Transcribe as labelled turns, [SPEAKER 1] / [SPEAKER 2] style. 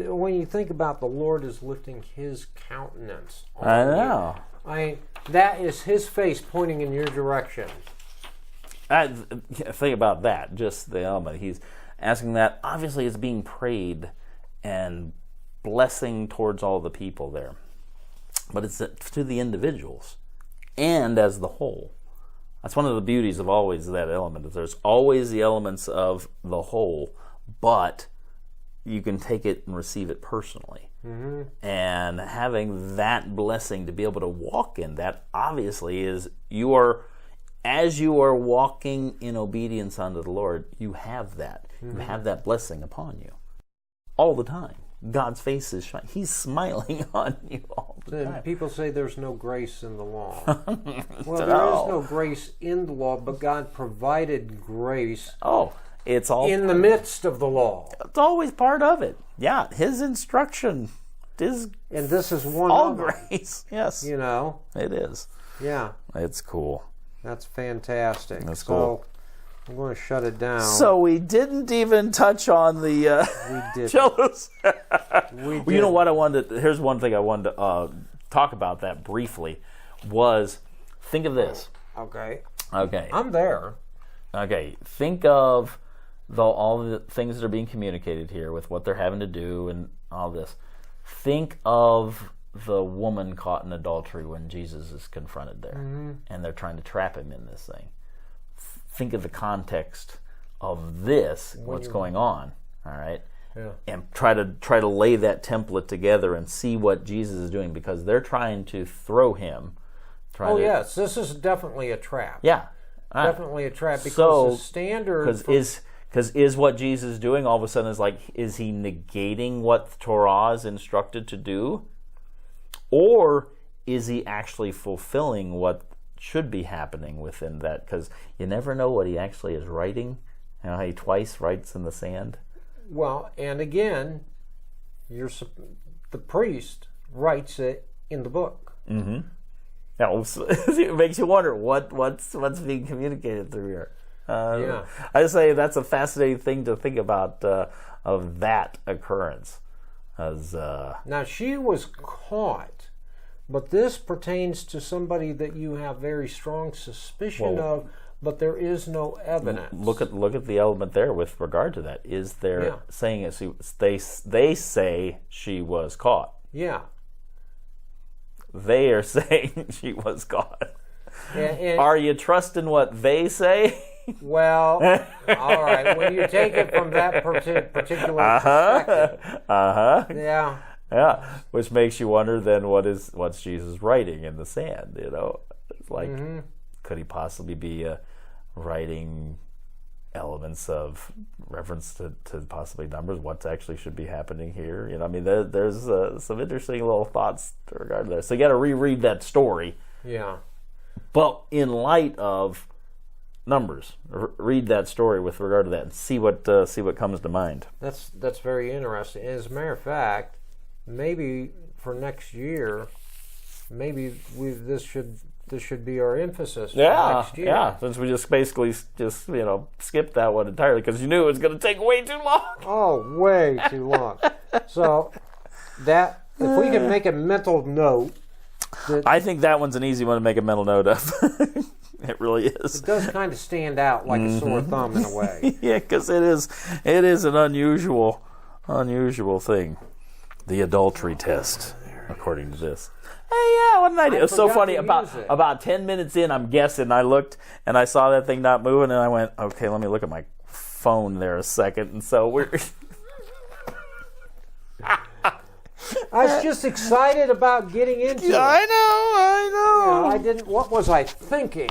[SPEAKER 1] when you think about the Lord is lifting His countenance on
[SPEAKER 2] I know.
[SPEAKER 1] you, that is His face pointing in your direction.
[SPEAKER 2] Think about that, just the element. He's asking that. Obviously, it's being prayed and blessing towards all the people there. But it's to the individuals and as the whole. That's one of the beauties of always that element. Is there's always the elements of the whole, but you can take it and receive it personally. Mm-hmm. And having that blessing to be able to walk in that, obviously, is as you are walking in obedience unto the Lord, you have that. Mm-hmm. You have that blessing upon you all the time. God's face is shining. He's smiling on you all the time.
[SPEAKER 1] People say there's no grace in the law. Well, there is no grace in the law, but God provided grace.
[SPEAKER 2] It's all
[SPEAKER 1] in the midst of the law.
[SPEAKER 2] It's always part of it. Yeah, His instruction is,
[SPEAKER 1] and this is one
[SPEAKER 2] all
[SPEAKER 1] of
[SPEAKER 2] grace. Yes, it is.
[SPEAKER 1] Yeah, it's
[SPEAKER 2] cool.
[SPEAKER 1] That's fantastic.
[SPEAKER 2] That's cool.
[SPEAKER 1] I'm going to shut it down.
[SPEAKER 2] So we didn't even touch on the cellos.
[SPEAKER 1] We did.
[SPEAKER 2] Well, you know what here's one thing I wanted to talk about that briefly was, think of this.
[SPEAKER 1] Okay.
[SPEAKER 2] I'm
[SPEAKER 1] there.
[SPEAKER 2] Okay. Think of all the things that are being communicated here with what they're having to do and all this. Think of the woman caught in adultery when Jesus is confronted there, mm-hmm. and they're trying to trap him in this thing. Think of the context of this, what's going on, all right? Yeah. And try to lay that template together and see what Jesus is doing, because they're trying to throw him.
[SPEAKER 1] Yes, this is definitely a trap.
[SPEAKER 2] Yeah.
[SPEAKER 1] Definitely a trap, because the standard...
[SPEAKER 2] Because is what Jesus is doing all of a sudden is he negating what the Torah is instructed to do? Or is he actually fulfilling what should be happening within that? Because you never know what he actually is writing. You know how he twice writes in the sand?
[SPEAKER 1] Well, and again, the priest writes it in the book.
[SPEAKER 2] Mm-hmm. Now, it makes you wonder what's being communicated through here. I say that's a fascinating thing to think about of that occurrence.
[SPEAKER 1] Now, she was caught, but this pertains to somebody that you have very strong suspicion of, but there is no evidence.
[SPEAKER 2] Look at the element there with regard to that. Is there saying they say she was caught?
[SPEAKER 1] Yeah.
[SPEAKER 2] They are saying she was caught.
[SPEAKER 1] And
[SPEAKER 2] are you trusting what they say?
[SPEAKER 1] Well, all right. When you take it from that particular perspective,
[SPEAKER 2] yeah, which makes you wonder then what's Jesus writing in the sand? It's like, could he possibly be writing elements of reference to possibly numbers? What actually should be happening here? There's some interesting little thoughts to regard to that. So you got to reread that story.
[SPEAKER 1] Yeah,
[SPEAKER 2] but in light of Numbers, read that story with regard to that and see what comes to mind.
[SPEAKER 1] That's very interesting. As a matter of fact, maybe for next year, this should be our emphasis. For next year.
[SPEAKER 2] Yeah. Since we just basically skipped that one entirely because you knew it was going to take way too long.
[SPEAKER 1] Oh, way too long. So that if we can make a mental note.
[SPEAKER 2] I think that one's an easy one to make a mental note of. It really is.
[SPEAKER 1] It does kind of stand out like a sore thumb in a way.
[SPEAKER 2] Yeah, because it is an unusual thing. The adultery test, according to this. Hey, yeah, what an idea. It was so funny. About 10 minutes in, I'm guessing, I looked and I saw that thing not moving, and I went, okay, let me look at my phone there a second. And so we're...
[SPEAKER 1] I was just excited about getting into it.
[SPEAKER 2] I know.
[SPEAKER 1] I didn't. What was I thinking?